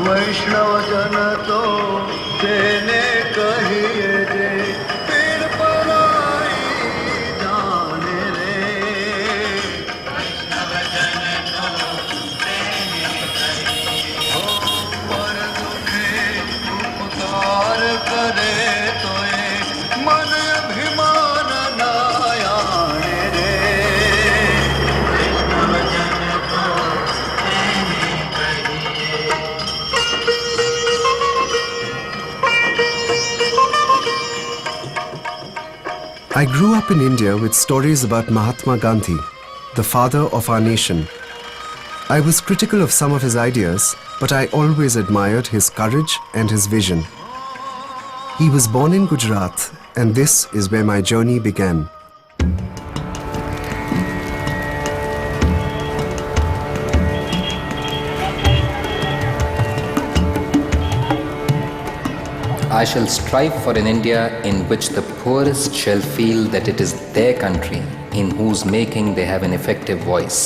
वैष्णव जन तो तेने कहिए जे पीर पराई जाने रे। वैष्णव जन तो तेने कहिए हो पर दुखे उपकार करे तो मन अभिमान ना आने रे। वैष्णव जन तो तेने कहिए। I grew up in India with stories about Mahatma Gandhi, the father of our nation. I was critical of some of his ideas, but I always admired his courage and his vision. He was born in Gujarat, and this is where my journey began. I shall strive for an India in which the poorest shall feel that it is their country in whose making they have an effective voice.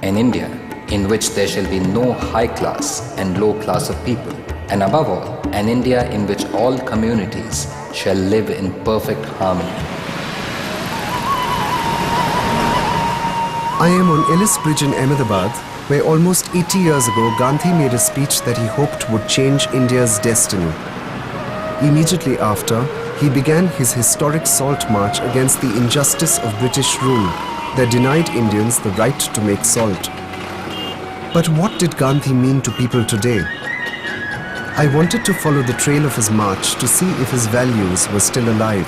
An India in which there shall be no high class and low class of people. And above all, an India in which all communities shall live in perfect harmony. I am on Ellis Bridge in Ahmedabad, where almost 80 years ago Gandhi made a speech that he hoped would change India's destiny. Immediately after, he began his historic salt march against the injustice of British rule that denied Indians the right to make salt. But what did Gandhi mean to people today? I wanted to follow the trail of his march to see if his values were still alive.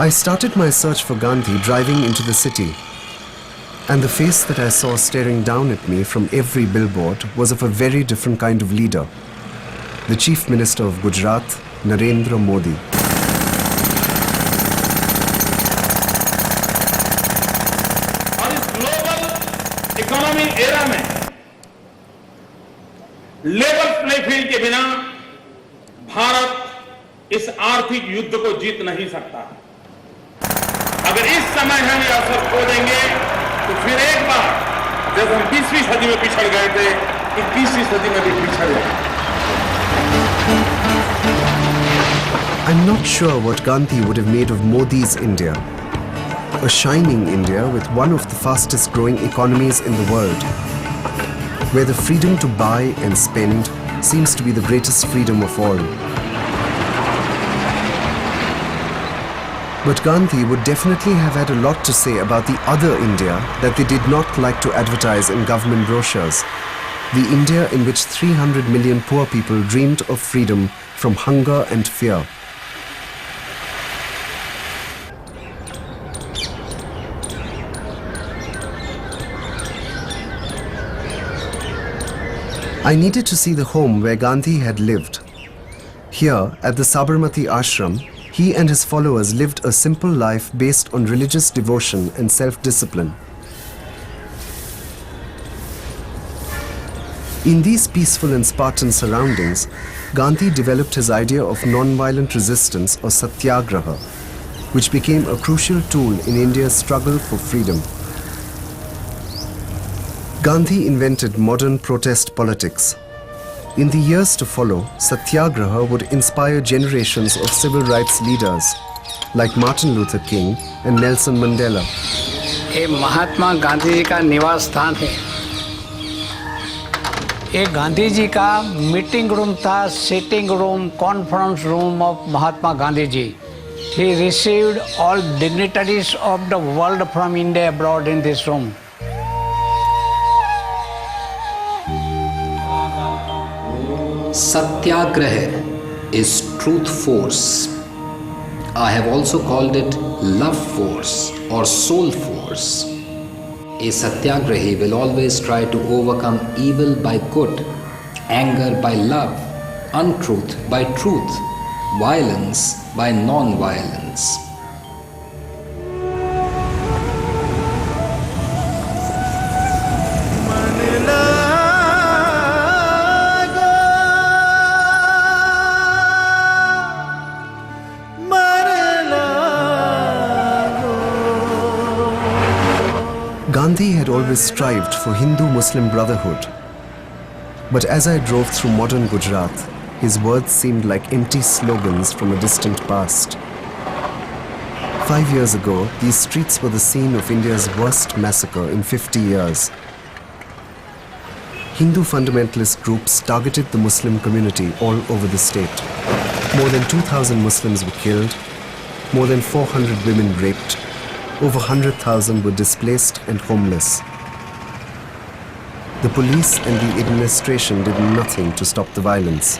I started my search for Gandhi driving into the city, and the face that I saw staring down at me from every billboard was of a very different kind of leader, the Chief Minister of Gujarat, Narendra Modi. और इस global economy era में level play field के बिना भारत इस आर्थिक युद्ध को जीत नहीं सकता। अगर इस समय हम ये अवसर खो देंगे तो फिर एक बार जब हम 20वीं सदी में पिछड़ गए थे, 21वीं सदी में भी पिछड़ गए। I'm not sure what Gandhi would have made of Modi's India. A shining India with one of the fastest growing economies in the world, where the freedom to buy and spend seems to be the greatest freedom of all. But Gandhi would definitely have had a lot to say about the other India that they did not like to advertise in government brochures. The India in which 300 million poor people dreamed of freedom from hunger and fear. I needed to see the home where Gandhi had lived. Here, at the Sabarmati Ashram, he and his followers lived a simple life based on religious devotion and self-discipline. In these peaceful and Spartan surroundings, Gandhi developed his idea of non-violent resistance or satyagraha, which became a crucial tool in India's struggle for freedom. Gandhi invented modern protest politics. In the years to follow, Satyagraha would inspire generations of civil rights leaders like Martin Luther King and Nelson Mandela. ये महात्मा गांधी जी का निवास स्थान है। ये गांधी जी का meeting room था, sitting room, conference room of Mahatma Gandhi ji. He received all dignitaries of the world from India abroad in this room. Satyagraha is truth force. I have also called it love force or soul force. A satyagrahi will always try to overcome evil by good, anger by love, untruth by truth, violence by non-violence. मर Gandhi had always strived for Hindu-Muslim brotherhood. But as I drove through modern Gujarat, his words seemed like empty slogans from a distant past. 5 years ago, these streets were the scene of India's worst massacre in 50 years. Hindu fundamentalist groups targeted the Muslim community all over the state. More than 2,000 Muslims were killed, more than 400 women raped, over 100,000 were displaced and homeless. The police and the administration did nothing to stop the violence.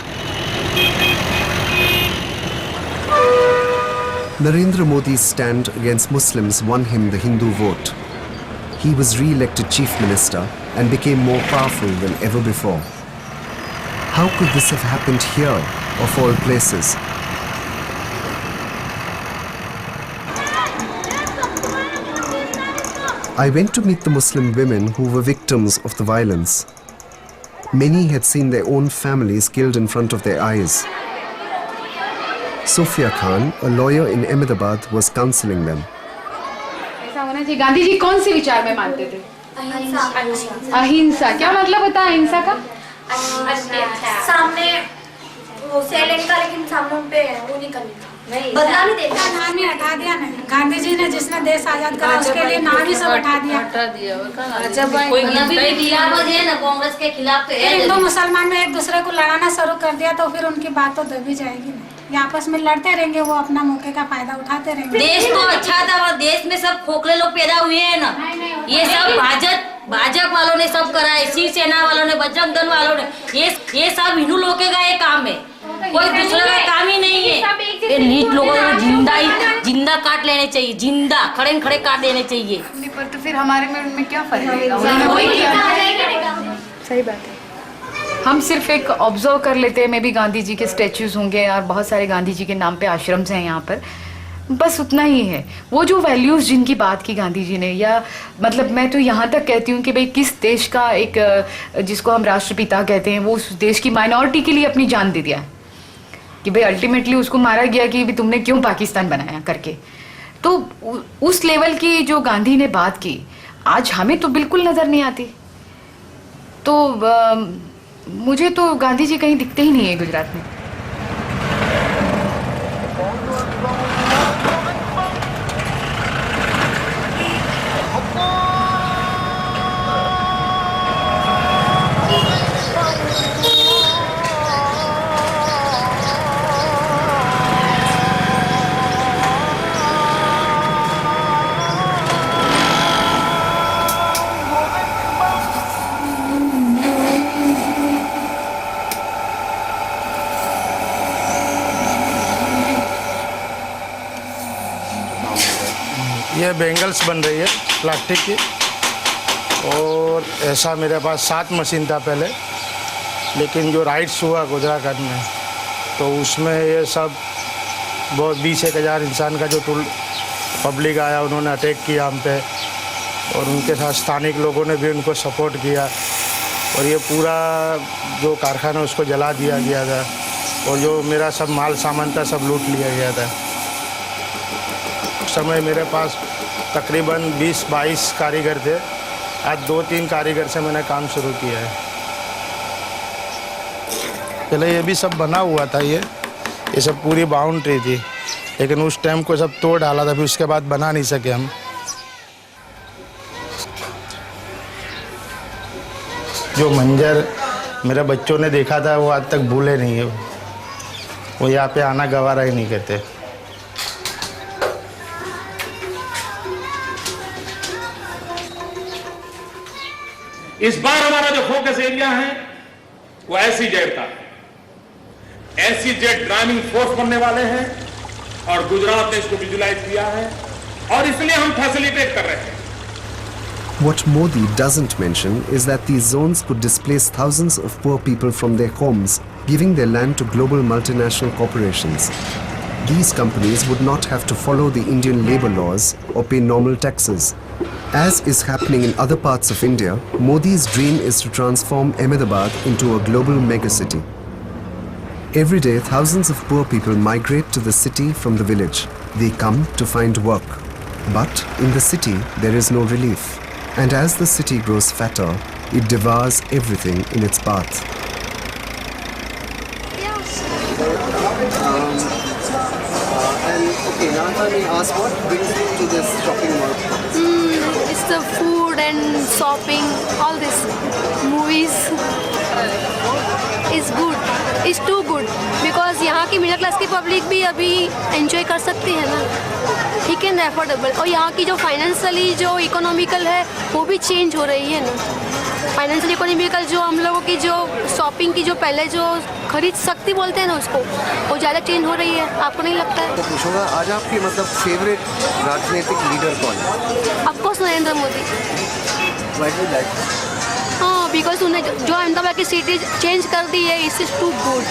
Narendra Modi's stand against Muslims won him the Hindu vote. He was re-elected chief minister and became more powerful than ever before. How could this have happened here, of all places? I went to meet the Muslim women who were victims of the violence. Many had seen their own families killed in front of their eyes. Sophia Khan, a lawyer in Ahmedabad, was counseling them. ऐसा होना चाहिए। गांधी जी कौन से विचार में मानते थे? अहिंसा। क्या मतलब होता है अहिंसा का? सामने वो सैलेंट का, लेकिन सामने उन पे वो नहीं करने का, बदला नहीं देना। नाम ही हटा दिया ना गांधी जी ने, जिसने देश आजाद करा उसके लिए नाम ही सब हटा दिया। जब कोई खिलाफ है ना, कांग्रेस के खिलाफ तो हिंदू मुसलमान में एक दूसरे को लड़ाना शुरू कर दिया तो फिर उनकी बात तो दबी जाएगी ना। ये आपस में लड़ते रहेंगे, वो अपना मौके का फायदा उठाते रहेंगे। देश तो अच्छा था, और देश में सब खोखले लोग पैदा हुए हैं ना। ये सब भाजपा वालों ने सब करा है, शिवसेना वालों ने, बजरंग दल वालों ने, ये सब हिंदू लोगों का ये काम है, कोई दूसरे का काम ही नहीं है। ये नीच लोगों को जिंदा काट लेने चाहिए, जिंदा खड़े खड़े काट देने चाहिए। पर तो फिर हमारे में उनमें क्या फर्क रहेगा? सही बात है। हम सिर्फ एक ऑब्जर्व कर लेते हैं, मे भी गांधी जी के स्टैच्यूज होंगे और बहुत सारे गांधी जी के नाम पे आश्रम्स हैं यहाँ पर, बस उतना ही है। वो जो वैल्यूज जिनकी बात की गांधी जी ने, या मतलब मैं तो यहाँ तक कहती हूँ कि भाई किस देश का एक, जिसको हम राष्ट्रपिता कहते हैं, वो उस देश की माइनॉरिटी के लिए अपनी जान दे दिया कि भाई अल्टीमेटली उसको मारा गया कि भी तुमने क्यों पाकिस्तान बनाया करके। तो उस लेवल की जो गांधी ने बात की आज हमें तो बिल्कुल नजर नहीं आती। तो मुझे तो गांधी जी कहीं दिखते ही नहीं है गुजरात में। ये बेंगल्स बन रही है प्लास्टिक की, और ऐसा मेरे पास 7 मशीन था पहले, लेकिन जो राइट्स हुआ गुजरात में तो उसमें ये सब बहुत 20-1 इंसान का जो टूल पब्लिक आया, उन्होंने अटैक किया हम पे, और उनके साथ स्थानिक लोगों ने भी उनको सपोर्ट किया, और ये पूरा जो कारखाना उसको जला दिया गया था, और जो मेरा सब माल सामान था सब लूट लिया गया था। उस समय मेरे पास तकरीबन 20-22 कारीगर थे, आज 2-3 कारीगर से मैंने काम शुरू किया है। पहले ये भी सब बना हुआ था, ये सब पूरी बाउंड्री थी, लेकिन उस टाइम को सब तोड़ डाला था, फिर उसके बाद बना नहीं सके हम। जो मंजर मेरे बच्चों ने देखा था वो आज तक भूले नहीं है, वो यहाँ पे आना गवारा ही नहीं करते। इस बार हमारा जो फोकस एरिया है वो एसईजेड का है। एसईजेड ड्राइविंग फोर्स बनने वाले हैं और गुजरात ने इसको विजुलाइज किया है और इसलिए हम फैसिलिटेट कर रहे हैं। What Modi doesn't mention is that these zones could displace thousands of poor people from their homes, giving their land to global multinational corporations. These companies would not have to follow the Indian labor laws or pay normal taxes. As is happening in other parts of India, Modi's dream is to transform Ahmedabad into a global megacity. Every day, thousands of poor people migrate to the city from the village. They come to find work. But in the city, there is no relief. And as the city grows fatter, it devours everything in its path. Okay, now let me ask, what brings you to this shopping mall? It's the food and shopping, all this. Movies. It's good. It's too good. Because यहाँ की middle class की public भी अभी enjoy कर सकती है ना. He can affordable. और यहाँ की जो फाइनेंशियली जो इकोनॉमिकल है वो भी चेंज हो रही है ना. फाइनेंशियल इकोनॉमिकल जो हम लोगों की जो शॉपिंग की जो पहले जो खरीद सकती बोलते हैं ना उसको, वो ज़्यादा चेंज हो रही है. आपको नहीं लगता है? तो पूछूंगा, आज आपकी मतलब फेवरेट राजनीतिक लीडर कौन है? Of course Narendra Modi. Why do you like? हाँ, बिकॉज उन्हें जो अहमदाबाद की सिटी चेंज कर दी है, it is too good.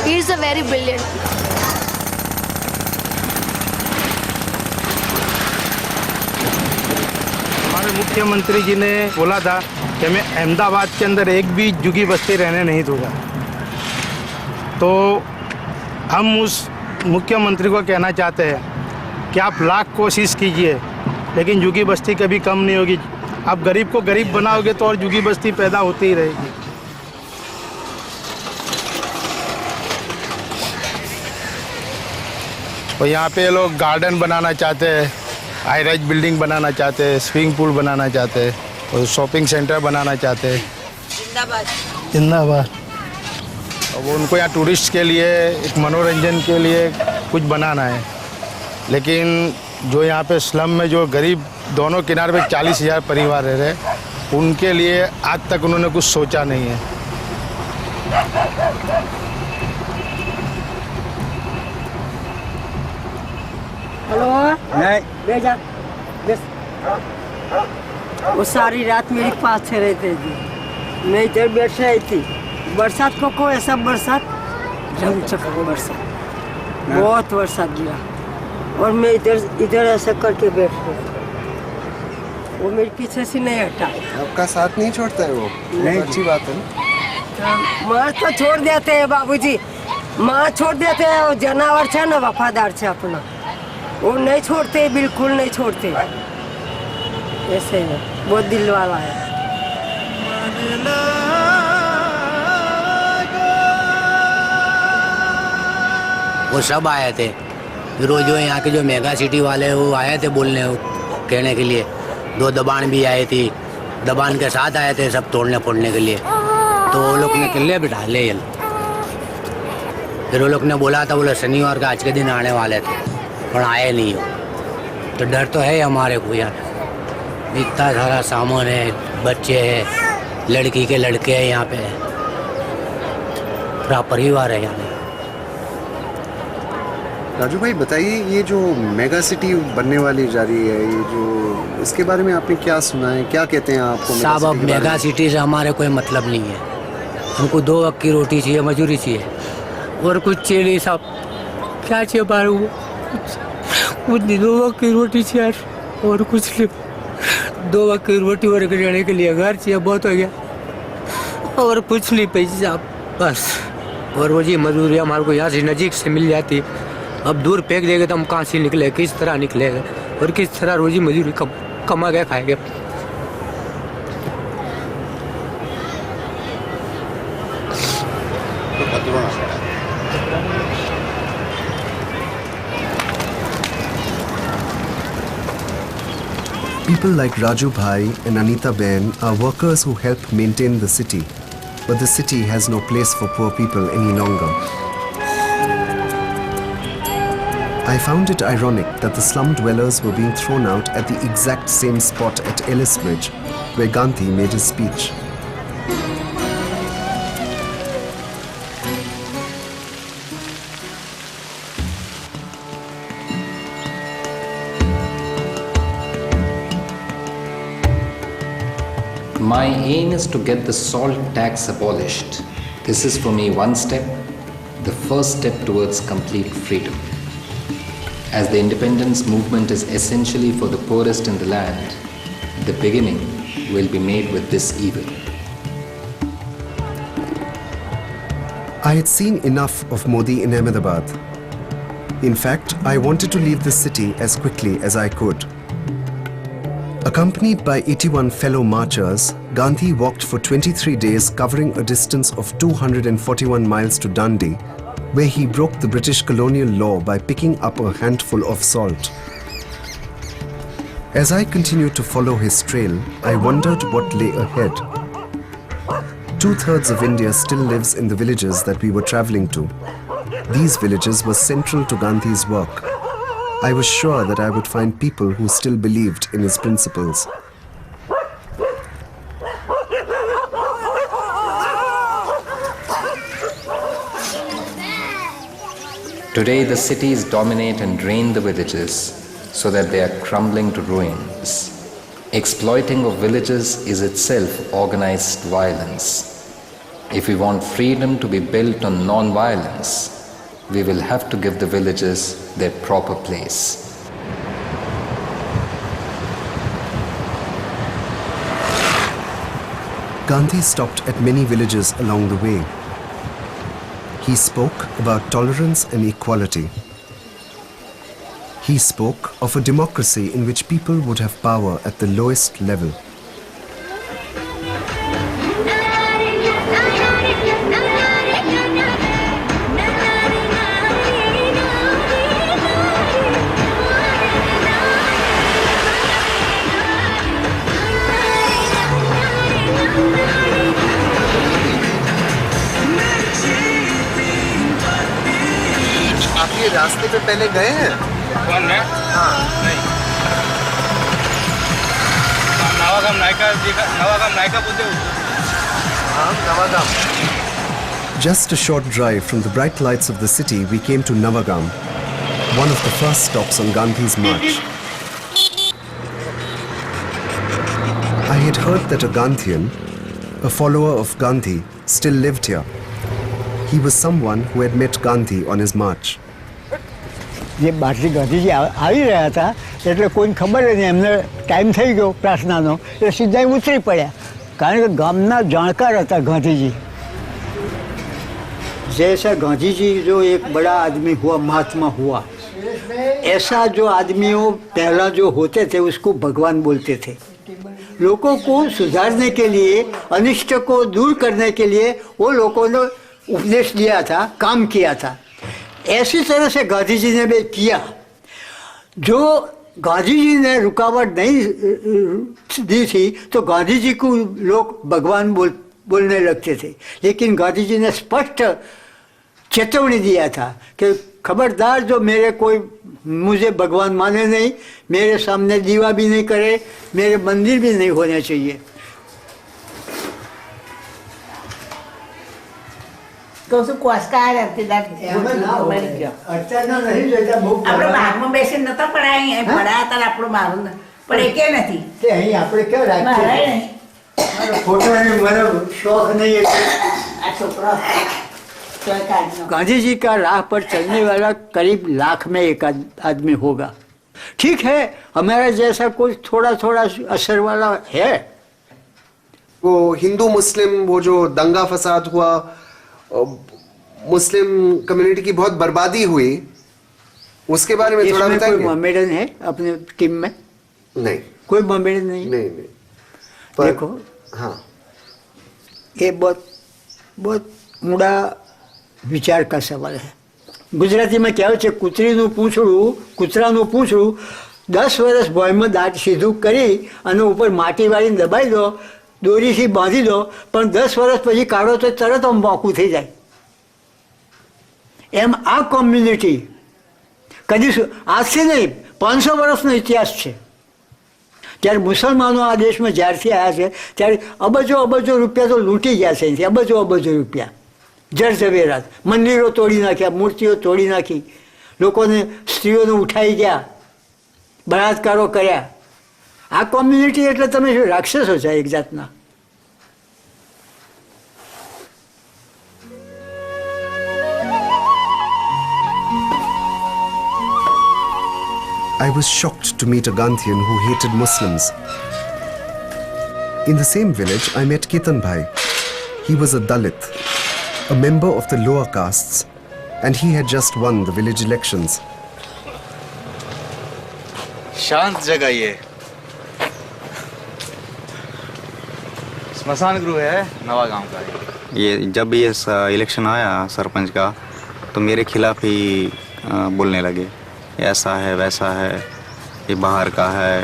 He is a very brilliant. हमारे मुख्यमंत्री जी ने बोला था कि मैं अहमदाबाद के अंदर एक भी झुग्गी बस्ती रहने नहीं दूंगा. तो हम उस मुख्यमंत्री को कहना चाहते हैं कि आप लाख कोशिश कीजिए, लेकिन झुग्गी बस्ती कभी कम नहीं होगी. आप गरीब को गरीब बनाओगे तो और झुग्गी बस्ती पैदा होती ही रहेगी. और यहाँ पे लोग गार्डन बनाना चाहते हैं, हाई राइज बिल्डिंग बनाना चाहते हैं, स्विमिंग पूल बनाना चाहते हैं और शॉपिंग सेंटर बनाना चाहते हैं. जिंदाबाद. जिंदाबाद. अब उनको यहाँ टूरिस्ट के लिए एक मनोरंजन के लिए कुछ बनाना है, लेकिन जो यहाँ पे स्लम में जो गरीब दोनों किनारे पे 40,000 परिवार रह रहे हैं, उनके लिए आज तक उन्होंने कुछ सोचा नहीं है. हेलो. नहीं बेजा बस. वो सारी रात मेरे पास से रहते जी. मैं इधर बैठ रही थी. बरसात को ऐसा बरसात, झमचक बरसात, बहुत बरसात गिरा और मैं इधर ऐसा करके बैठ गई. वो मेरे पीछे से नहीं हटा. आपका साथ नहीं छोड़ता है वो? नहीं. अच्छी बात है. माँ तो छोड़ देते हैं बाबूजी, माँ छोड़ देते हैं. वो जानवर है ना, वफादार है अपना, वो नहीं छोड़ते, बिल्कुल नहीं छोड़ते. ऐसे है, बहुत दिल वाला है. वो सब आए थे. फिर वो जो यहाँ के जो मेगा सिटी वाले हैं वो आए थे बोलने कहने के लिए. 2 दबान भी आई थी, दबान के साथ आए थे सब तोड़ने फोड़ने के लिए. तो वो लोग ने किले बिठा ले. फिर वो लोग ने बोला था, बोले शनिवार का आज के दिन आने वाले थे, पर आए नहीं हो. तो डर तो है हमारे को यार. इतना सारा सामान है, बच्चे हैं, लड़की के लड़के हैं, यहाँ पे पूरा परिवार है यहाँ. राजू भाई बताइए, ये जो मेगा सिटी बनने वाली जा रही है, ये जो इसके बारे में आपने क्या सुना है, क्या कहते हैं आपको? साहब, अब मेगा सिटी से हमारे कोई मतलब नहीं है. हमको 2 वक्त की रोटी चाहिए, मजदूरी चाहिए, और कुछ चाहिए नहीं साहब. क्या चाहिए बाहर को? कुछ नहीं, 2 वक्त की रोटी चाहिए और कुछ नहीं. 2 वक्त की रोटी और रहने के लिए घर चाहिए, बहुत हो गया, और कुछ नहीं पैसे साहब बस. और वो जी मजदूरी हमारे को यहाँ से नज़दीक से मिल जाती. अब दूर फेंक देंगे तो हम कहाँ से निकले, किस तरह निकलेगा, और किस तरह रोजी मजदूरी कमा के खाएंगे. People like Raju Bhai and Anita Ben are workers who help maintain the city, but the city has no place for poor people any longer. I found it ironic that the slum dwellers were being thrown out at the exact same spot at Ellis Bridge, where Gandhi made his speech. My aim is to get the salt tax abolished. This is for me one step, the first step towards complete freedom. As the independence movement is essentially for the poorest in the land, the beginning will be made with this evil. I had seen enough of Modi in Ahmedabad. In fact, I wanted to leave the city as quickly as I could. Accompanied by 81 fellow marchers, Gandhi walked for 23 days, covering a distance of 241 miles to Dundee, where he broke the British colonial law by picking up a handful of salt. As I continued to follow his trail, I wondered what lay ahead. 2/3 of India still lives in the villages that we were traveling to. These villages were central to Gandhi's work. I was sure that I would find people who still believed in his principles. Today, the cities dominate and drain the villages so that they are crumbling to ruins. Exploiting of villages is itself organized violence. If we want freedom to be built on non-violence, we will have to give the villages their proper place. Gandhi stopped at many villages along the way. He spoke about tolerance and equality. He spoke of a democracy in which people would have power at the lowest level. आप ये रास्ते पे पहले गए हैं? कौन मैं? हाँ। नहीं। नवागाम नायका बोलते हो? हाँ, Navagam. Just a short drive from the bright lights of the city, we came to Navagam, one of the first stops on Gandhi's march. I had heard that a Gandhian, a follower of Gandhi, still lived here. He was someone who had met Gandhi on his march. જે બહારથી ગાંધીજી આવી રહ્યા હતા એટલે કોઈને ખબર જ નહીં, એમને ટાઈમ થઈ ગયો પ્રાર્થનાનો એટલે સીધા ઉતરી પડ્યા, કારણ કે ગામના જાણકાર હતા ગાંધીજી. जैसा गांधी जी जो एक बड़ा आदमी हुआ, महात्मा हुआ, ऐसा जो आदमियों पहला जो होते थे उसको भगवान बोलते थे. लोगों को सुधारने के लिए, अनिष्ट को दूर करने के लिए वो लोगों ने उपदेश दिया था, काम किया था. ऐसी तरह से गांधी जी ने भी किया. जो गांधी जी ने रुकावट नहीं दी थी तो गांधी जी को लोग भगवान बोलने लगते थे. लेकिन गांधी जी ने स्पष्ट चेतावनी दिया था कि खबरदार जो मुझे भगवान माने नहीं, मेरे सामने दीवा भी नहीं करे, मेरे मंदिर भी नहीं होने चाहिए. કહું છું કોસકા આપણે બાગમાં બેસીને નતા પડાય, પડાયા હતા આપણું મારું પણ એ કે નથી આપણે ક્યાં રાખીએ ફોટોની મને શોખ नहीं है. गांधी जी का राह पर चलने वाला करीब लाख में एक आदमी होगा. ठीक है, हमारा जैसा कोई थोड़ा थोड़ा असर वाला है. वो हिंदू मुस्लिम वो जो दंगा फसाद हुआ, मुस्लिम कम्युनिटी की बहुत बर्बादी हुई, उसके बारे में थोड़ा बताएंगे? कोई मोमेडन है अपने टीम में? नहीं, कोई मोमेडन नहीं. नहीं. देखो, हाँ, ये बहुत ઊંડા વિચાર का સવાલ है. ગુજરાતીમાં કહેવાય છે કૂતરીનું પૂંછડું 10 વર્ષ ભોંયમાં દાંત સીધું કરી અને ઉપર માટી વાળીને દબાઈ દો, દોરીથી બાંધી દો, પણ 10 વર્ષ પછી કાઢો તો તરત આમ મોકું થઈ જાય. એમ આ કોમ્યુનિટી કદી આજથી નહીં 500 વર્ષનો ઇતિહાસ છે. ત્યારે મુસલમાનો આ દેશમાં જ્યારથી આવ્યા છે ત્યારે અબજો રૂપિયા તો લૂંટી ગયા છે. અહીંથી અબજો રૂપિયા જરઝવેરાત, મંદિરો તોડી નાખ્યા, મૂર્તિઓ તોડી નાખી, લોકોને સ્ત્રીઓને ઉઠાઈ ગયા, બળાત્કારો કર્યા. આ કોમ્યુનિટી એટલે તમે શું રાક્ષસો છો એક જાતના. I was shocked to meet a Gandhian who hated Muslims. In the same village, I met Ketan Bhai. He was a Dalit, a member of the lower castes, and he had just won the village elections. शांत जगह ये, स्मशान गृह है नवा गांव का। ये जब ये इलेक्शन आया सरपंच का तो मेरे खिलाफ ही बोलने लगे, ऐसा है वैसा है, ये बाहर का है,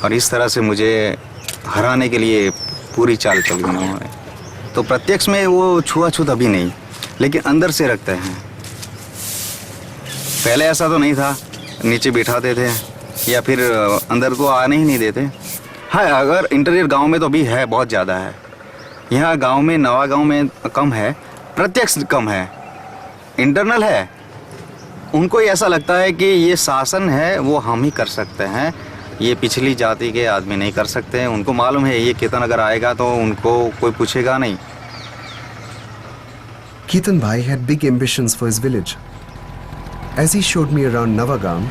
और इस तरह से मुझे हराने के लिए पूरी चाल चली उन्होंने। तो प्रत्यक्ष में वो छुआछूत अभी नहीं, लेकिन अंदर से रखते हैं। पहले ऐसा तो नहीं था, नीचे बिठाते थे या फिर अंदर को आने ही नहीं देते। हाँ, अगर इंटीरियर गांव में तो अभी है, बहुत ज़्यादा है। यहाँ गांव में, नवा गांव में कम है, प्रत्यक्ष कम है, इंटरनल है। उनको ऐसा लगता है कि ये शासन है वो हम ही कर सकते हैं, ये पिछली जाति के आदमी नहीं कर सकते हैं। उनको मालूम है ये कीर्तन अगर आएगा तो उनको कोई पूछेगा नहीं। Ketan Bhai had big ambitions for his village. As he showed me around Navagam,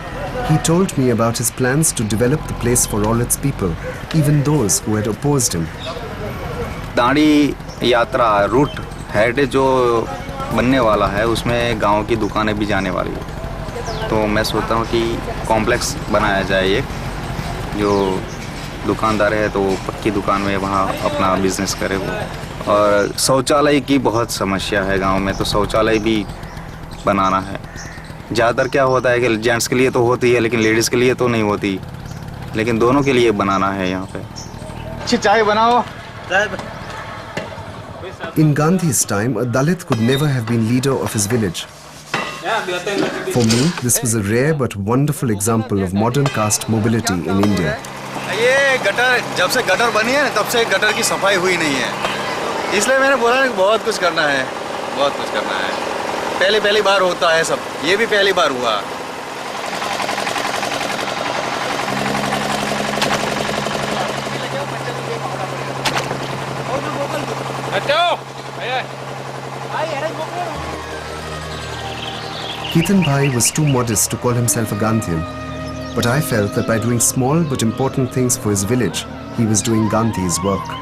he told me about his plans to develop the place for all its people, even those who had opposed him. दाढ़ी यात्रा root heritage जो बनने वाला है उसमें गांव की दुकानें भी जाने वाली है। तो मैं सोचता हूँ कि कॉम्प्लेक्स बनाया जाए एक, जो दुकानदार है तो पक्की दुकान में वहाँ अपना बिजनेस करे वो। और शौचालय की बहुत समस्या है गांव में, तो शौचालय भी बनाना है। ज़्यादातर क्या होता है कि जेंट्स के लिए तो होती है लेकिन लेडीज़ के लिए तो नहीं होती, लेकिन दोनों के लिए बनाना है यहाँ पे। अच्छी चाय बनाओ। In Gandhi's time, a Dalit could never have been leader of his village. For me, this was a rare but wonderful example of modern caste mobility in India. ये गटर, जब से गटर बनी है तब से गटर की सफाई हुई नहीं है, इसलिए मैंने बोला कि बहुत कुछ करना है, बहुत कुछ करना है। पहली बार होता है सब, ये भी पहली बार हुआ। Ketan Bhai was too modest to call himself a Gandhian, but I felt that by doing small but important things for his village, he was doing Gandhi's work.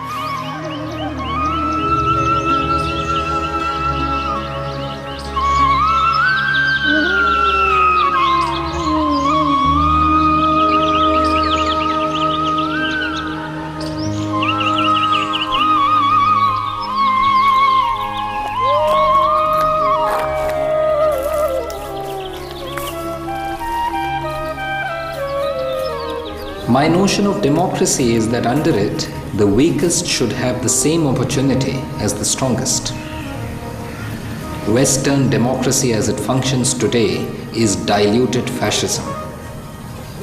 My notion of democracy is that under it, the weakest should have the same opportunity as the strongest. Western democracy as it functions today is diluted fascism.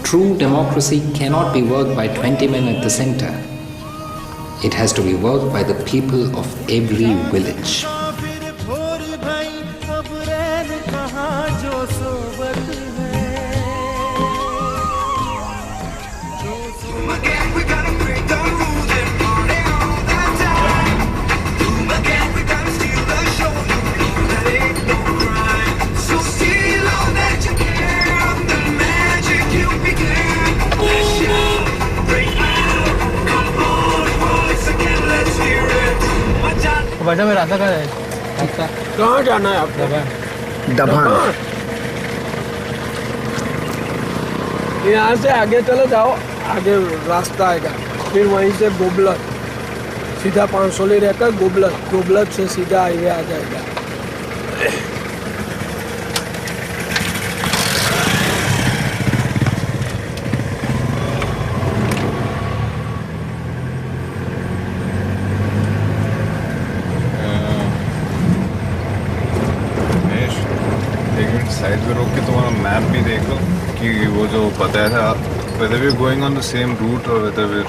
True democracy cannot be worked by 20 men at the center. It has to be worked by the people of every village. बेटा मेरा रास्ता कहाँ है? कहाँ जाना है आपको? Dabhan. यहाँ से आगे चले जाओ, आगे रास्ता आएगा, फिर वहीं से गोबलत, सीधा 500 ले रहकर गोबलत से सीधा हाईवे आ जाएगा। साइड पे रोक के तुम्हारा मैप भी देख लो कि वो जो बताया था whether we're going on the same route or whether we're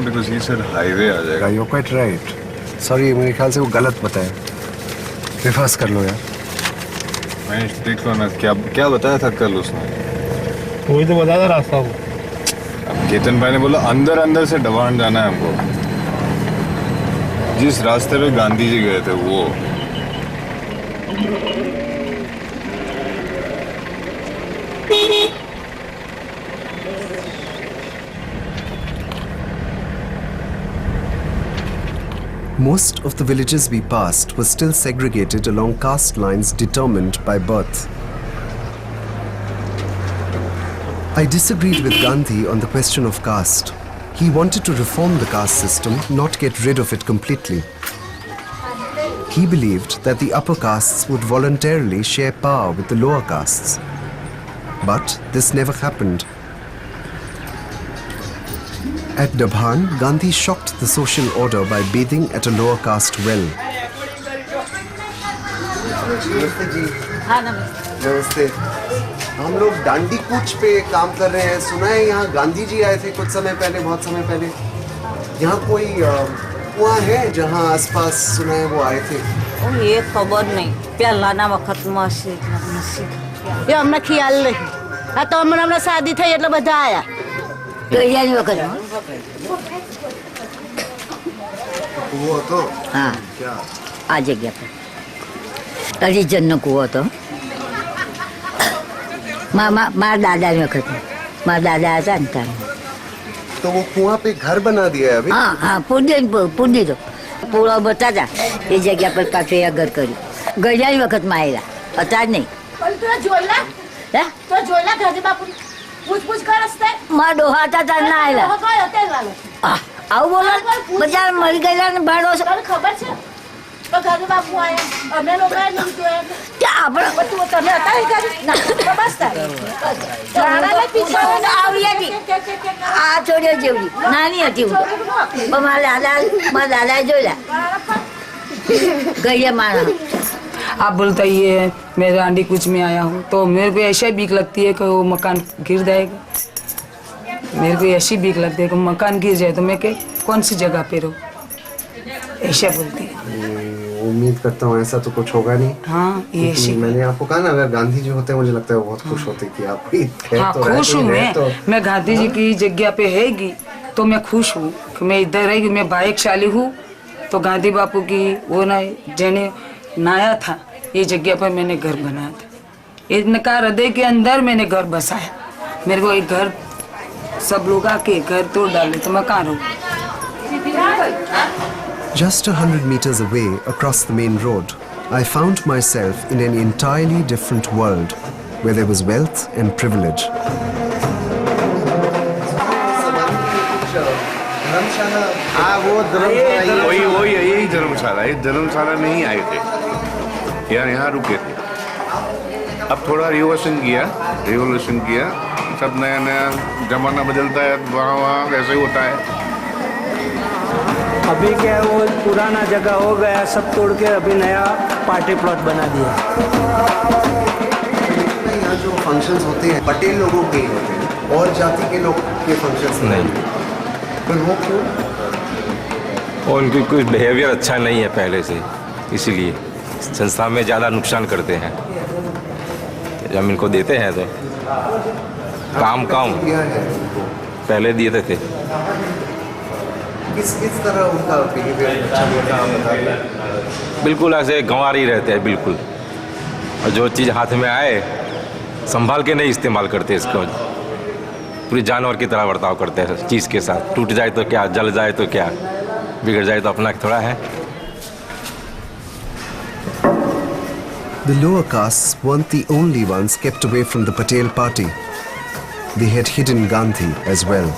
because he said highway आ जाएगा। You're quite right. Sorry, मेरे ख्याल से वो गलत बताया। रिवर्स कर लो यार। मैं देख लो ना क्या बताया था कल उसने। वही तो बताया था रास्ता वो। अब केतन भाई ने बोला अंदर से डबान जाना है हमको, जिस रास्ते पे गांधी जी गए थे वो। Most of the villages we passed were still segregated along caste lines determined by birth. I disagreed with Gandhi on the question of caste. He wanted to reform the caste system, not get rid of it completely. He believed that the upper castes would voluntarily share power with the lower castes. But this never happened. At Dabhan, Gandhi shocked the social order by bathing at a lower caste well. नमस्ते जी। हाँ नमस्ते। नमस्ते। हम लोग दांडी कूच पे काम कर रहे हैं। सुना है यहाँ गांधी जी आए थे कुछ समय पहले, बहुत समय पहले। यहाँ कोई कुआं है जहाँ आसपास सुना है वो आए थे? ये खबर नहीं। पहला वक्त मस्जिद ये हमने ख्याल नहीं। हाँ तो हमने शादी थी એટલે બધા આયા। ગઈયાની વખત वो तो हाँ क्या आ जगह पर હરિજનનો કૂવો હતો। મારા દાદાની વખત મારા દાદા હતા ને ત્યારે। तो वो कुआं पे घर बना दिया है अभी? हाँ हाँ પૂર દીધો પૂરો બતાતા એ જગ્યા પર પાછું એ ઘર કર્યું। ગઈયાની વખતમાં આવેલા અત્યારે નહીં। મારા ડોહા હતા ત્યારે ના આવેલા। આવું બોલો બધા મરી ગયેલા ને ભાડો ખબર છે તો ઘરે બાપુ આયા અમે લોકો આપણે તમે હતા બસ આ છોડ્યો જેવડી નાની હતી હું તો મારા દાદાએ જોયા ગઈએ મારા। आप बोलता ही है मैं दांडी कूच में आया हूँ तो मेरे को ऐसा बीक लगती है कि वो मकान गिर जाएगा। मेरे को ऐसी बीक लगती है कि मकान गिर जाए तो मैं कौन सी जगह पे रहूँ, ऐसा बोलती है। उम्मीद करता हूँ ऐसा तो कुछ होगा नहीं। हाँ ये ऐसी मैंने आपको कहा ना अगर गांधी जी होते मुझे लगता है वो बहुत खुश होते कि आप हाँ खुश हूँ मैं गांधी जी की जगह पे हैगी तो मैं खुश हूँ कि मैं इधर रहेगी। मैं भाग्यशाली हूँ तो गांधी बापू की वो ना जेने नाया था ये जगह पर मैंने घर बनाया था। इनका हृदय के अंदर मैंने घर बसाया। मेरे को एक घर सब लोग आके घर तोड़ डाले तो मैं कहाँ रहूँ। Just 100 meters away across the main road, I found myself in an entirely different world where there was wealth and privilege. हाँ वो धर्मशाला वही यही धर्मशाला है। धर्मशाला में ही आए थे यार, यहाँ रुके थे। अब थोड़ा रिवोल्यूशन किया सब नया नया जमाना बदलता है, वहाँ ऐसे ही होता है। अभी क्या है वो पुराना जगह हो गया सब तोड़ के अभी नया पार्टी प्लॉट बना दिया। यहाँ जो फंक्शंस होते हैं पटेल लोगों के ही होते हैं और जाति के लोग के फंक्शंस नहीं। पर वो क्यों? और उनकी कुछ बिहेवियर अच्छा नहीं है पहले से, इसीलिए संस्था में ज़्यादा नुकसान करते हैं। जब इनको देते हैं तो काम पहले दिए थे। किस तरह उनका बिहेवियर अच्छा नहीं था आप बताइए। बिल्कुल ऐसे गंवार ही रहते हैं बिल्कुल, और जो चीज़ हाथ में आए संभाल के नहीं इस्तेमाल करते, इसको पूरी जानवर की तरह बर्ताव करते हैं चीज़ के साथ। टूट जाए तो क्या, जल जाए तो क्या, बिगड़ जाए तो अपना थोड़ा है। The lower castes weren't the only ones kept away from the Patel party. They had hidden Gandhi as well.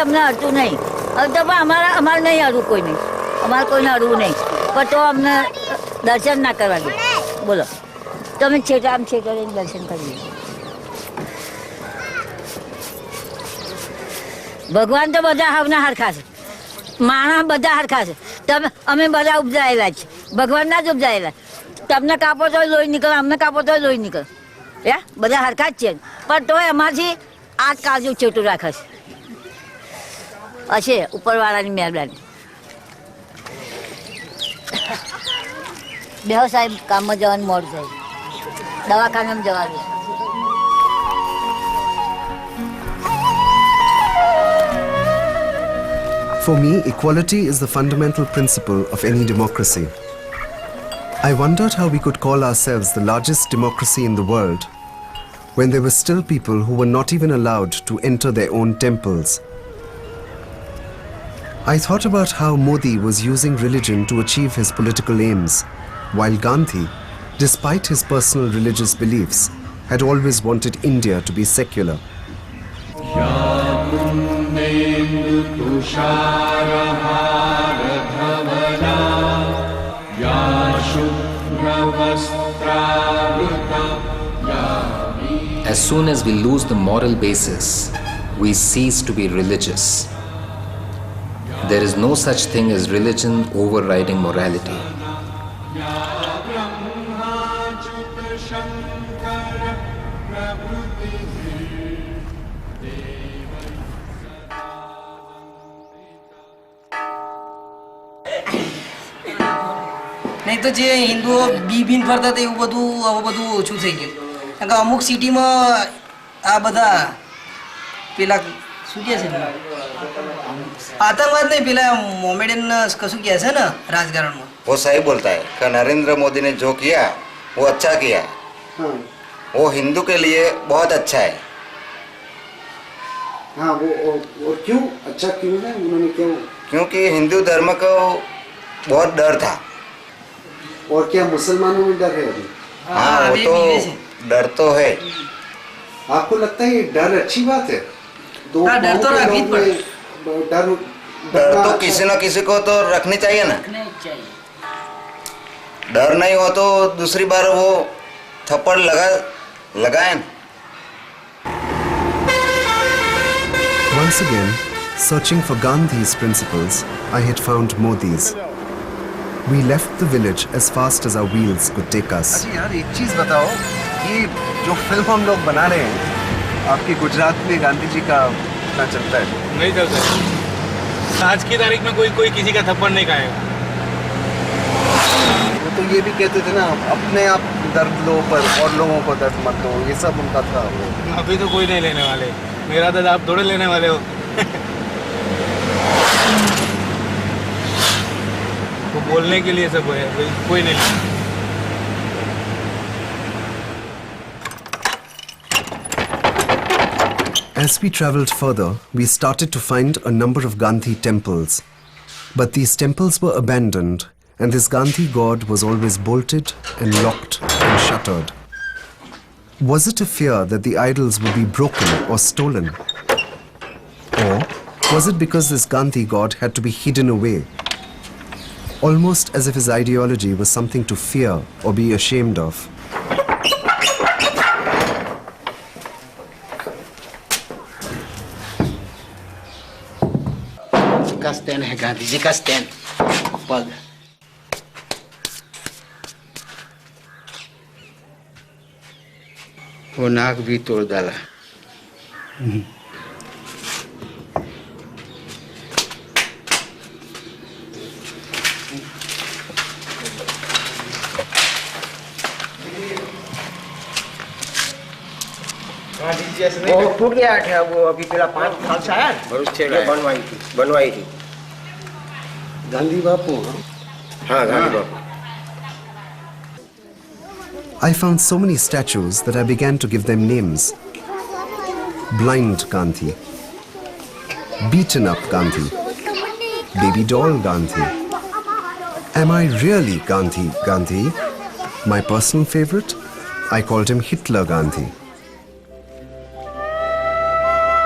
અમને હરતું નહીં હવે તો પણ અમારે નહીં હરવું કોઈ નહીં, અમારે કોઈને હરવું નહીં પણ તો અમને દર્શન ના કરવા દે। બોલો તમે આમ છેટા લઈને દર્શન કરી લો। ભગવાન તો બધા હવના હરખા છે, માણસ બધા હરખા છે। તમે અમે બધા ઉપજાયેલા છે, ભગવાન ના જ ઉપજાયેલા। તમને કાપો તો લોહી નીકળે, અમને કાપો તો લોહી નીકળે, બધા હરખા જ છે પણ તોય અમારથી આ કાળજું છેટું રાખે છે। હશે ઉપરવાળાની મહેરબાની। વ્યવસાય કામમાં જવાનું મોડું થાય, દવાખાનામાં જવાનું. For me, equality is the fundamental principle of any democracy. I wondered how we could call ourselves the largest democracy in the world when there were still people who were not even allowed to enter their own temples. I thought about how Modi was using religion to achieve his political aims, while Gandhi, despite his personal religious beliefs, had always wanted India to be secular. As soon as we lose the moral basis, we cease to be religious. There is no such thing as religion overriding morality. નહીં તો જે હિન્દુઓ બીબીન ફરતા હતા એવું બધું હવે બધું ઓછું થઈ ગયું. કારણ કે અમુક સિટીમાં આ બધા પેલા શું કહે છે આતંકવાદ નહીં, પેલા મોમેડિયન કશું કહે છે ને રાજકારણમાં. वो सही बोलता है कि नरेंद्र मोदी ने जो किया वो अच्छा किया है. वो हिंदू के लिए बहुत अच्छा है. हाँ, वो क्यों अच्छा क्यों है? उन्होंने क्यों? क्योंकि हिंदू धर्म को बहुत डर था. और क्या मुसलमानों में डर है अभी? हाँ, वो तो डर तो है. आपको लगता है ये डर अच्छी बात है? डर तो रखनी पड़े. डर तो किसी न किसी को तो रखनी चाहिए ना. डर नहीं हो तो दूसरी बार वो थप्पड़ लगाए. Once again, searching for Gandhi's principles, I had found Modi's. We left the village as fast as our wheels could take us. अच्छा यार, एक चीज बताओ, ये जो फिल्म हम लोग बना रहे हैं, आपकी गुजरात में गांधी जी का क्या चलता है? नहीं चलता है. आज की तारीख में कोई किसी का थप्पड़ नहीं खाएगा. वो तो ये भी कहते थे ना, अपने आप दर्द लो पर और लोगों को दर्द मत दो, ये सब उनका था. अभी तो कोई नहीं लेने वाले. मेरा दर्द आप थोड़े लेने वाले हो. वो बोलने के लिए सब है, कोई नहीं. As we travelled further, we started to find a number of Gandhi temples. But these temples were abandoned, and this Gandhi god was always bolted and locked and shuttered. Was it a fear that the idols would be broken or stolen? Or was it because this Gandhi god had to be hidden away? Almost as if his ideology was something to fear or be ashamed of. का stand है, गांधी जी का stand. पग वो नाक भी तोड़ डाला. वो टूट गया था. वो अभी पहला 5 साल से आया, बनवाई थी गांधी बापू. हाँ, गांधी बापू. I found so many statues that I began to give them names. Blind Gandhi, Beaten Up Gandhi, Baby Doll Gandhi. Am I really Gandhi? My personal favorite? I called him Hitler Gandhi.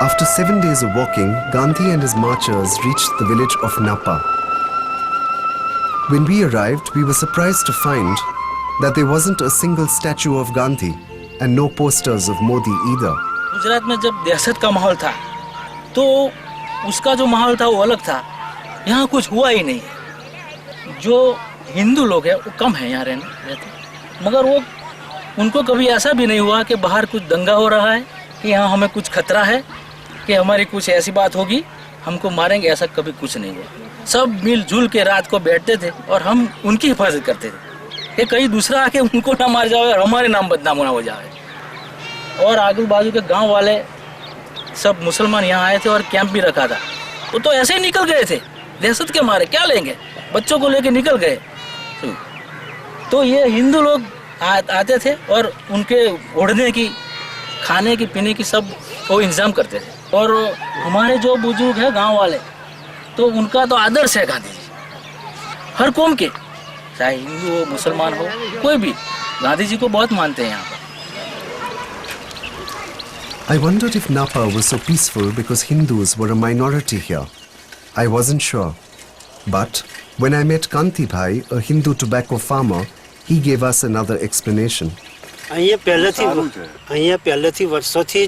After 7 days of walking, Gandhi and his marchers reached the village of Napa. When we arrived, we were surprised to find that there wasn't a single statue of Gandhi and no posters of Modi either. Gujarat में जब दहशत का माहौल था तो उसका जो माहौल था वो अलग था. यहाँ कुछ हुआ ही नहीं. जो हिंदू लोग हैं वो कम है यहाँ रहते, मगर वो उनको कभी ऐसा भी नहीं हुआ कि बाहर कुछ दंगा हो रहा है, कि यहाँ हमें कुछ खतरा है, कि हमारी कुछ ऐसी बात होगी हमको मारेंगे, ऐसा कभी कुछ नहीं हुआ. सब मिलजुल के रात को बैठते थे और हम उनकी हिफाजत करते थे. कि कहीं दूसरा आके उनको ना मार जाए और हमारे नाम बदनाम ना हो जाए। और आजू बाजू के गांव वाले सब मुसलमान यहाँ आए थे और कैंप भी रखा था, वो तो ऐसे ही निकल गए थे दहशत के मारे, क्या लेंगे, बच्चों को लेके निकल गए। तो ये हिंदू लोग आते थे और उनके ओढ़ने की, खाने की, पीने की सब वो इंतजाम करते थे। और हमारे जो बुजुर्ग हैं गांव वाले, तो उनका तो आदर्श है गांधी जी, हर कौम के, चाहे हिंदू हो, मुसलमान हो, कोई भी गांधी जी को बहुत मानते हैं यहाँ पर। I wondered if Napa was so peaceful because Hindus were a minority here. I wasn't sure. But when I met Kanti Bhai, a Hindu tobacco farmer, he gave us another explanation. અહીંયા પહેલેથી વર્ષોથી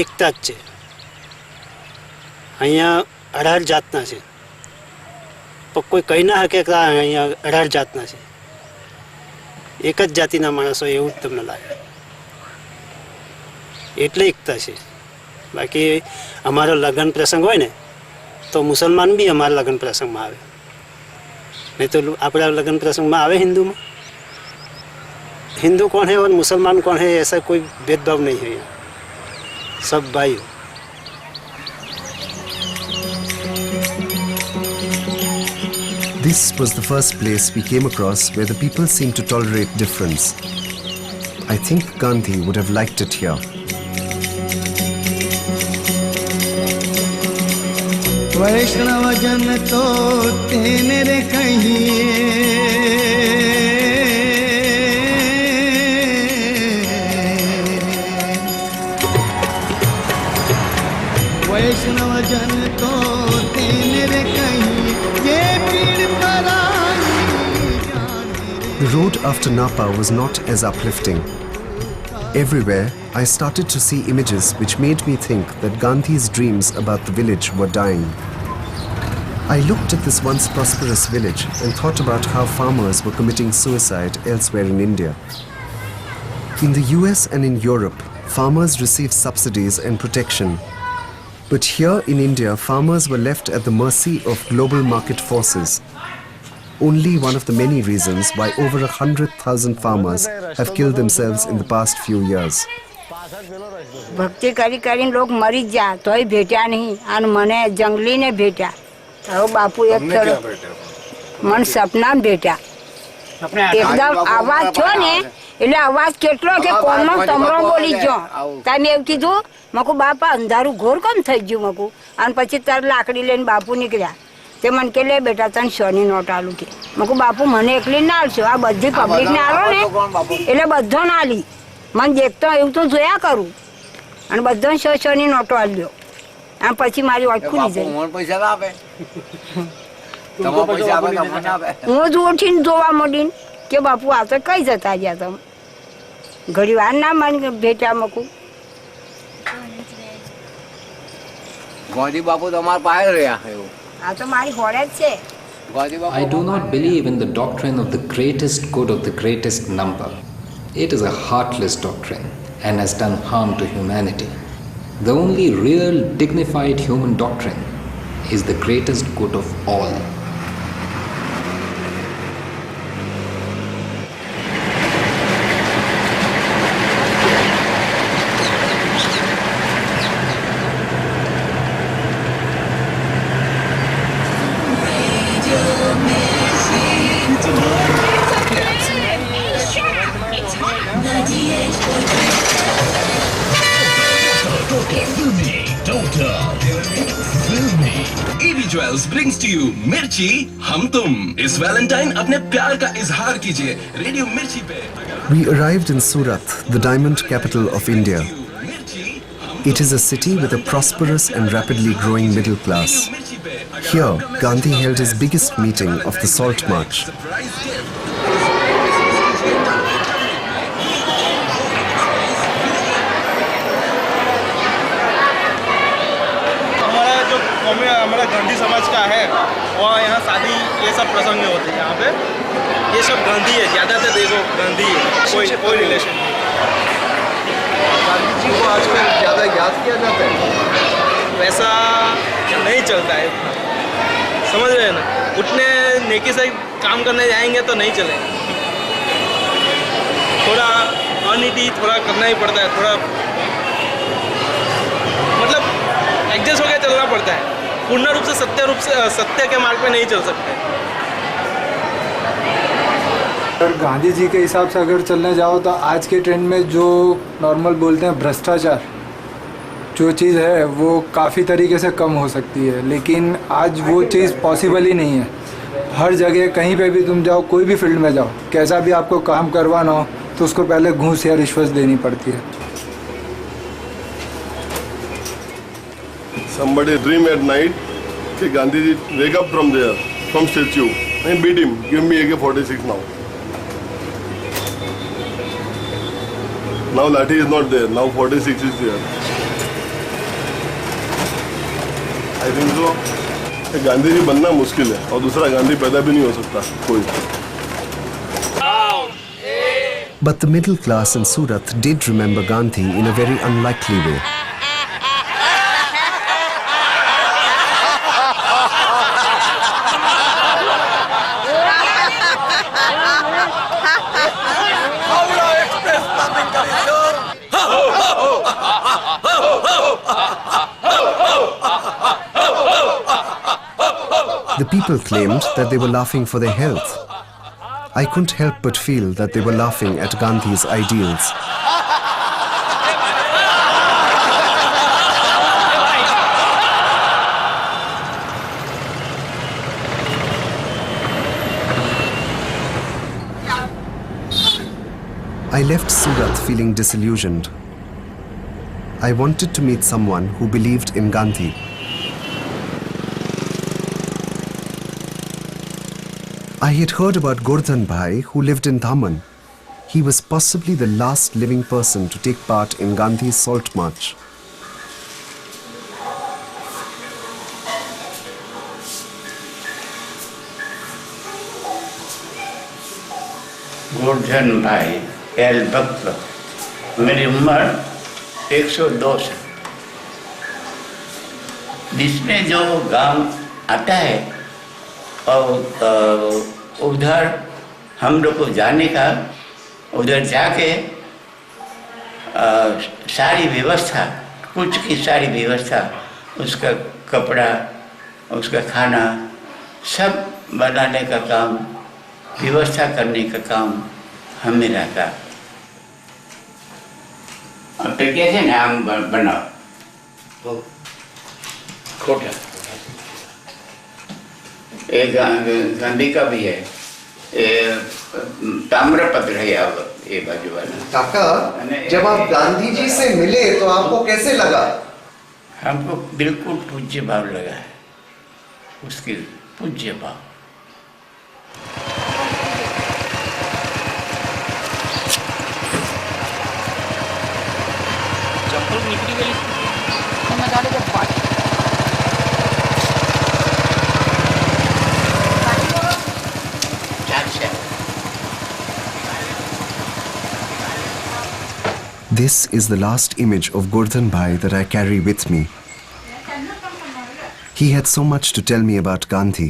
એકતા જ છે. અહીંયા 18 જાતના છે, પણ કોઈ કહી ના શકે કે અહીંયા 18 જાતના છે. એક જ જાતિના માણસો એવું જ તમને લાગે, એટલે એકતા છે. બાકી અમારો લગ્ન પ્રસંગ હોય ને તો મુસલમાન બી અમારા લગ્ન પ્રસંગમાં આવે, નહીં તો આપણા લગ્ન પ્રસંગમાં આવે હિન્દુમાં. हिंदू कौन है और मुसलमान कौन है ऐसा कोई भेदभाव नहीं है यहाँ, सब भाई हो. This was the first place we came across where the people seemed to tolerate difference. I think Gandhi would have liked it here. वैष्णव जन तो तेने रे कहिए, वैष्णव जन तो तेने रे कहिए, ये पीड़ पराई. The road after Napa was not as uplifting. Everywhere, I started to see images which made me think that Gandhi's dreams about the village were dying. I looked at this once prosperous village and thought about how farmers were committing suicide elsewhere in India. In the US and in Europe, farmers received subsidies and protection. But here in India, farmers were left at the mercy of global market forces. Only one of the many reasons why over 100,000 farmers have killed themselves in the past few years. ભક્તિ કરી કરીને લોક મરી ગયા તોય ભેટ્યા નહીં, અને મને જંગલીને ભેટ્યા. હવે બાપુ એક તરફ મન સપનામાં ભેટ્યા. એકદમ આવાજ છો ને એટલે અવાજ કેટલો કે કોમનો તમરો બોલી ગયો. તમે એવું કીધું, મકુ બાપા અંધારું ઘોર કેમ થઈ ગયું મકુ. અને પછી તાર લાકડી લઈને બાપુ નીકળ્યા. તે મને કે લે બેટા તને 100 ની નોટ આલું કે. મકુ બાપુ મને એકલી ના આલશો, આ બધી પબ્લિકને આલો ને એટલે બધો ના આલી. મને દેખતો એવું તો જોયા કરું, અને બધો 100 ની નોટો આલ્યો. અને પછી મારી વાત ખુલી જાય. પૈસા ના આપે, તમારા પૈસા આપે તમને ના આપે. હું જ ઉઠીને જોવા માંડીને કે બાપુ આ તો કઈ જતા ગયા તમે. ઘડી વાર ના મને ભેટા મકું. ગાંધી બાપુ તમારા પાસે રહ્યા એવું. આ તો મારી હોળે જ છે. I do not believe in the doctrine of the greatest good of the greatest number. It is a heartless doctrine and has done harm to humanity. The only real dignified human doctrine is the greatest good of all. brings to you मिर्ची हम तुम. इस Valentine अपने प्यार का इजहार कीजिए radio मिर्ची पे. We arrived in Surat, the diamond capital of India. It is a city with a prosperous and rapidly growing middle class. Here, Gandhi held his biggest meeting of the Salt March. हमारा गांधी समाज का है, वहाँ यहाँ शादी ये सब प्रसंग होते हैं. यहाँ पे ये सब गांधी है, ज़्यादातर देखो गांधी है, कोई रिलेशन नहीं. गांधी जी को आजकल ज़्यादा याद किया जाता है, वैसा नहीं चलता है. समझ रहे हैं ना, उतने नेकी से काम करने जाएंगे तो नहीं चलेगा. थोड़ा अनईटी थोड़ा करना ही पड़ता है, थोड़ा मतलब एडजस्ट होकर चलना पड़ता है। पूर्ण रूप से सत्य के मार्ग पे नहीं चल सकते। अगर गांधी जी के हिसाब से अगर चलने जाओ तो आज के ट्रेंड में जो नॉर्मल बोलते हैं भ्रष्टाचार जो चीज़ है वो काफ़ी तरीके से कम हो सकती है, लेकिन आज वो चीज़ पॉसिबल ही नहीं है। हर जगह कहीं पे भी तुम जाओ, कोई भी फील्ड में जाओ, कैसा भी आपको काम करवाना हो तो उसको पहले घूस या रिश्वत देनी पड़ती है। Somebody dream at night कि Gandhi ji wake up from there, from statue, and beat him, give me AK-46 now. Now Lathi is not there, now 46 is there. I think so. Gandhi ji बनना मुश्किल है और दूसरा गांधी पैदा भी नहीं हो सकता कोई। But the middle class in Surat did remember Gandhi in a very unlikely way. The people claimed that they were laughing for their health. I couldn't help but feel that they were laughing at Gandhi's ideals. I left Surat feeling disillusioned. I wanted to meet someone who believed in Gandhi. I had heard about Gordhan Bhai, who lived in Daman. He was possibly the last living person to take part in Gandhi's Salt March. Gordhan भाई L भक्त, मेरी उम्र 102 है। जिसमें जो गांव आता है और उधर हम लोग को जाने का, उधर जाके सारी व्यवस्था, कुछ की सारी व्यवस्था, उसका कपड़ा, उसका खाना, सब बनाने का काम, व्यवस्था करने का काम हमें रहता। अब तो कैसे नाम बनाओ तो खोटा। एक गांधी का भी है, ताम्रपत्र है ये बाजू वाला। काका, जब आप गांधी जी से मिले तो आपको कैसे लगा? हमको बिल्कुल पूज्य भाव लगा है, उसकी पूज्य भाव। चप्पल निकली गई तो मैं गाड़ी को पास This is the last image of Gordhan Bhai that I carry with me. He had so much to tell me about Gandhi,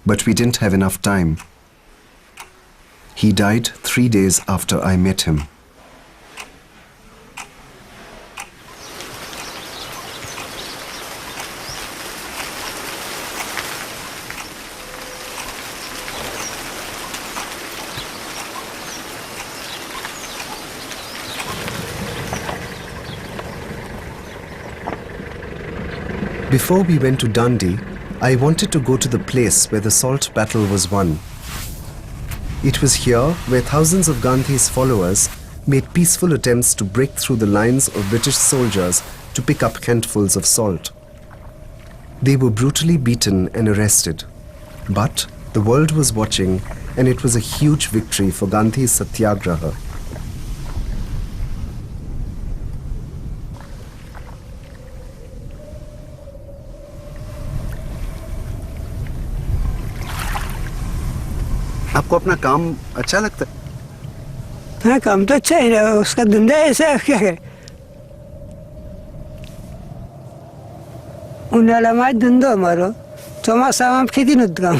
but we didn't have enough time. He died 3 days after I met him. Before we went to Dundee, I wanted to go to the place where the salt battle was won. It was here where thousands of Gandhi's followers made peaceful attempts to break through the lines of British soldiers to pick up handfuls of salt. They were brutally beaten and arrested. But the world was watching, and it was a huge victory for Gandhi's Satyagraha. आपको अपना काम अच्छा लगता है? हाँ, काम तो अच्छा ही है, उसका धंधा ऐसा है क्या है। उन्हाळ्यामध्ये धंदो અમારો, ચોમાસામાં ખેતીનું જ કામ।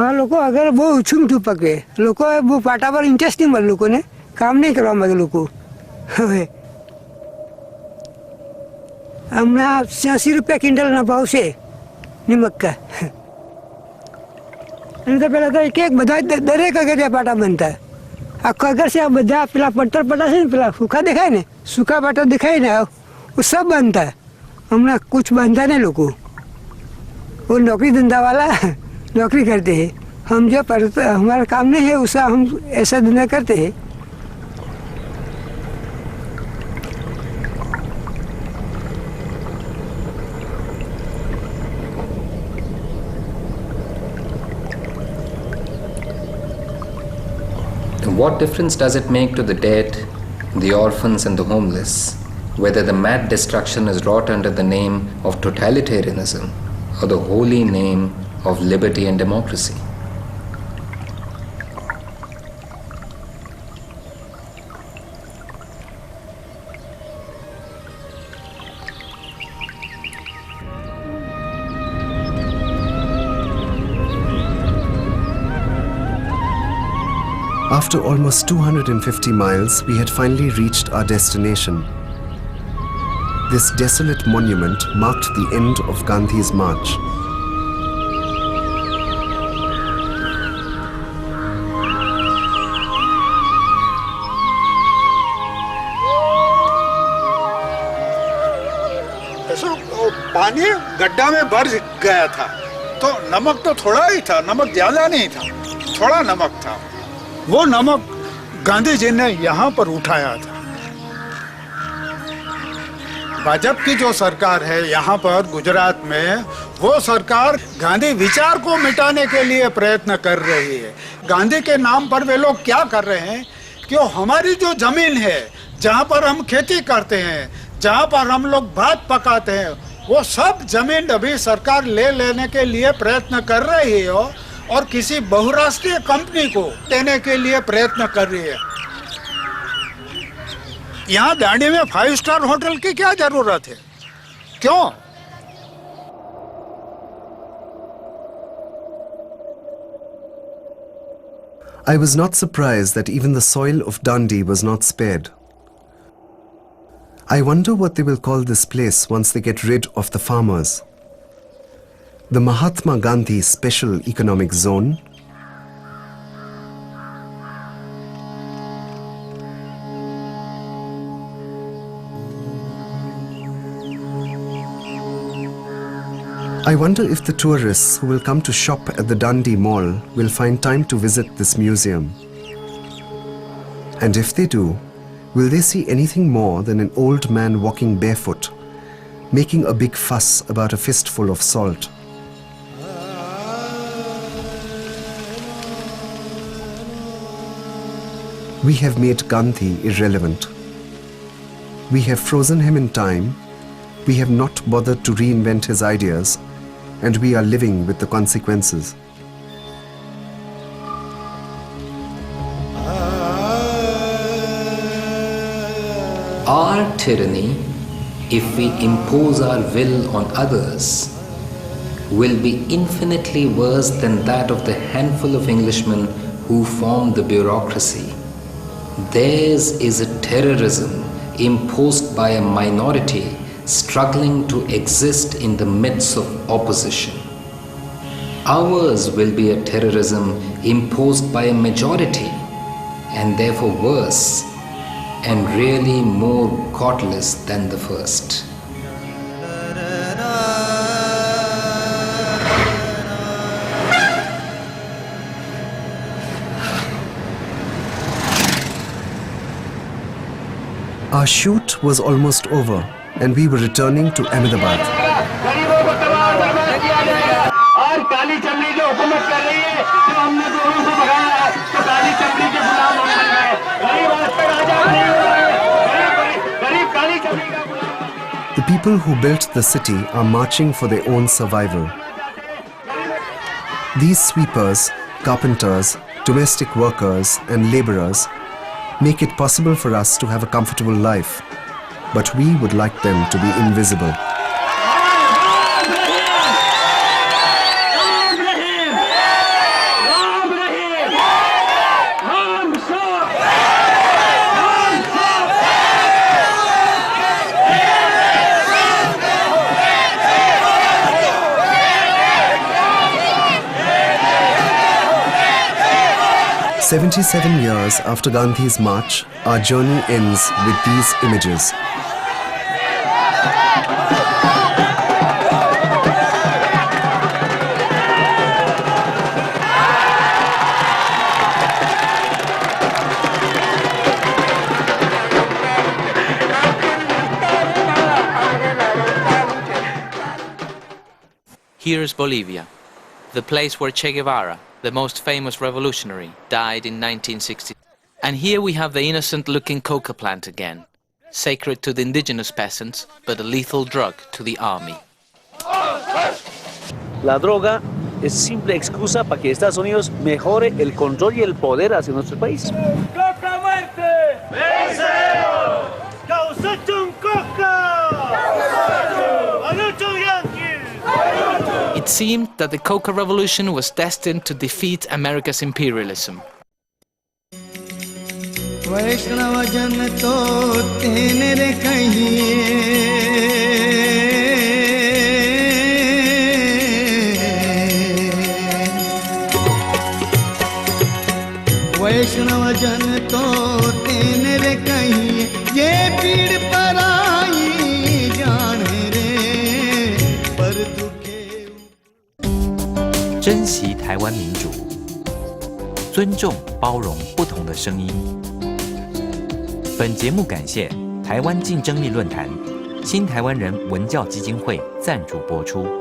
આ લોકો આગળ બહુ ઊંચું મીઠું પકે લોકો બહુ પાટા પર ઇન્ટરેસ્ટ નહીં મળે લોકોને કામ નહીં કરવા માંગે લોકો હવે હમણાં 80 રૂપિયા ક્વિન્ટલના ભાવ છે નિમક્કા અને તો પહેલાં તો એક બધા દરેક અગરિયા પાટા બનતા આખો અગર છે આ બધા પેલા પડતર પાટા છે ને પેલા સૂકા દેખાય ને સૂકા પાટા દેખાય ને वो सब बनता है हमारा कुछ बनता नहीं लोगों वो नौकरी धंधा वाला नौकरी करते हैं हम जो हमारा काम नहीं है उसका हम ऐसा धंधा करते हैं What difference does it make to the dead, the orphans and the homeless, whether the mad destruction is wrought under the name of totalitarianism or the holy name of liberty and democracy? After almost 250 miles, we had finally reached our destination. This desolate monument marked the end of Gandhi's march. पानी गड्ढा में भर गया था तो नमक तो थोड़ा ही था, नमक ज्यादा नहीं था, थोड़ा नमक था। वो नमक गांधी जी ने यहाँ पर उठाया था। भाजपा की जो सरकार है यहाँ पर गुजरात में, वो सरकार गांधी विचार को मिटाने के लिए प्रयत्न कर रही है। गांधी के नाम पर वे लोग क्या कर रहे हैं कि हमारी जो जमीन है जहाँ पर हम खेती करते हैं, जहाँ पर हम लोग भात पकाते हैं, वो सब जमीन अभी सरकार ले लेने के लिए प्रयत्न कर रही है और किसी बहुराष्ट्रीय कंपनी को देने के लिए प्रयत्न कर रही है। यहाँ दांडी में 5 स्टार होटल की क्या जरूरत है? क्यों? I was not surprised that even the soil of Dandi was not spared. I wonder what they will call this place once they get rid of the farmers. The Mahatma Gandhi Special Economic Zone, I wonder if the tourists who will come to shop at the Dandi Mall will find time to visit this museum. And if they do, will they see anything more than an old man walking barefoot, making a big fuss about a fistful of salt? We have made Gandhi irrelevant. We have frozen him in time. We have not bothered to reinvent his ideas, and we are living with the consequences. Our tyranny, if we impose our will on others, will be infinitely worse than that of the handful of Englishmen who form the bureaucracy. Theirs is a terrorism imposed by a minority struggling to exist in the midst of opposition. Ours will be a terrorism imposed by a majority, and therefore worse, and really more godless than the first. Our shoot was almost over, and we were returning to Ahmedabad. और काली चमड़ी जो हुकूमत कर रही है, जो हमने दोनों को भगाया है, तो काली चमड़ी के गुलाम हम बन गए। गरीब आज तक आजाद नहीं हुआ है, गरीब काली चमड़ी का गुलाम। The people who built the city are marching for their own survival. These sweepers, carpenters, domestic workers, and laborers make it possible for us to have a comfortable life, but we would like them to be invisible. 77 years after Gandhi's march, our journey ends with these images. Here is Bolivia, the place where Che Guevara, the most famous revolutionary, died in 1960. And here we have the innocent-looking coca plant again, sacred to the indigenous peasants, but a lethal drug to the army. La droga es simple excusa para que Estados Unidos mejore el control y el poder hacia nuestro país. ¡Coca muerte! ¡Venceo! ¡Causachun coca! ¡Aluchun Yankee! It seemed that the coca revolution was destined to defeat America's imperialism. "珍惜台湾民主，尊重包容不同的声音。本节目感谢台湾竞争力论坛、新台湾人文教基金会赞助播出。